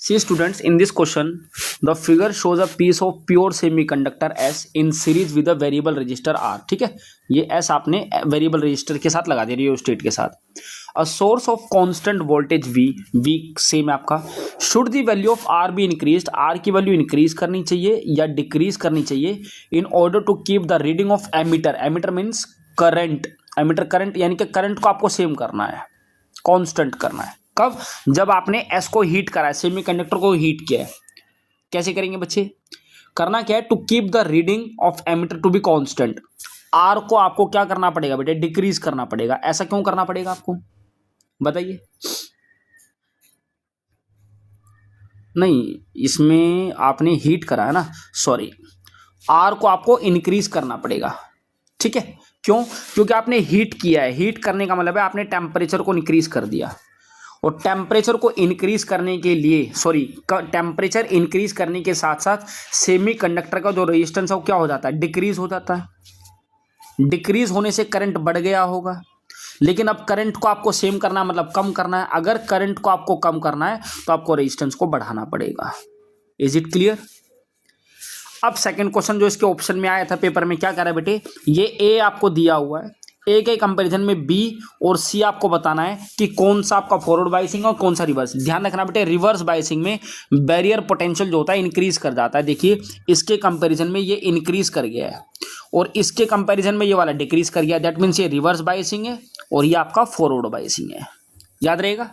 See students, in this question, the figure shows a piece of pure semiconductor S in series with a variable resistor R. ठीक है, ये S आपने variable resistor के साथ लगा दिया रियोस्टेट के साथ. A source of constant voltage V same है आपका. Should the value of R be increased? R की वैल्यू इंक्रीज करनी चाहिए या डिक्रीज करनी चाहिए in order to keep the reading of ammeter. Ammeter means current. Ammeter current यानी कि करंट को आपको सेम करना है, कांस्टेंट करना है. कब? जब आपने एस को हीट करा है, सेमीकंडक्टर को हीट किया है. कैसे करेंगे बच्चे? करना क्या है? To keep the reading of ammeter to be constant. R को आपको क्या करना पड़ेगा बेटे? डिक्रीज करना पड़ेगा. ऐसा क्यों करना पड़ेगा आपको बताइए? नहीं, इसमें आपने हीट करा है ना, सॉरी, आर को आपको इंक्रीज करना पड़ेगा. ठीक है, क्यों? क्योंकि आपने हीट किया है. हीट करने का मतलब है आपने टेम्परेचर को इंक्रीज कर दिया. और टेम्परेचर को इंक्रीज करने के लिए, सॉरी, टेम्परेचर इंक्रीज करने के साथ साथ सेमीकंडक्टर का जो रेजिस्टेंस है वो क्या हो जाता है? डिक्रीज हो जाता है. डिक्रीज होने से करंट बढ़ गया होगा. लेकिन अब करंट को आपको सेम करना है, मतलब कम करना है. अगर करंट को आपको कम करना है तो आपको रेजिस्टेंस को बढ़ाना पड़ेगा. Is it clear? अब सेकंड क्वेश्चन जो इसके ऑप्शन में आया था पेपर में, क्या कह रहा है बेटे? ये ए आपको दिया हुआ है, ए के कंपैरिजन में बी और सी आपको बताना है कि कौन सा आपका फॉरवर्ड बायसिंग और कौन सा रिवर्स. ध्यान रखना बेटे, रिवर्स बायसिंग में बैरियर पोटेंशियल जो होता है इंक्रीज कर जाता है. देखिए, इसके कंपैरिजन में ये इंक्रीज कर गया है और इसके कंपैरिजन में ये वाला डिक्रीज कर गया. दैट मीन्स ये रिवर्स बायसिंग है और ये आपका फॉरवर्ड बायसिंग है. याद रहेगा?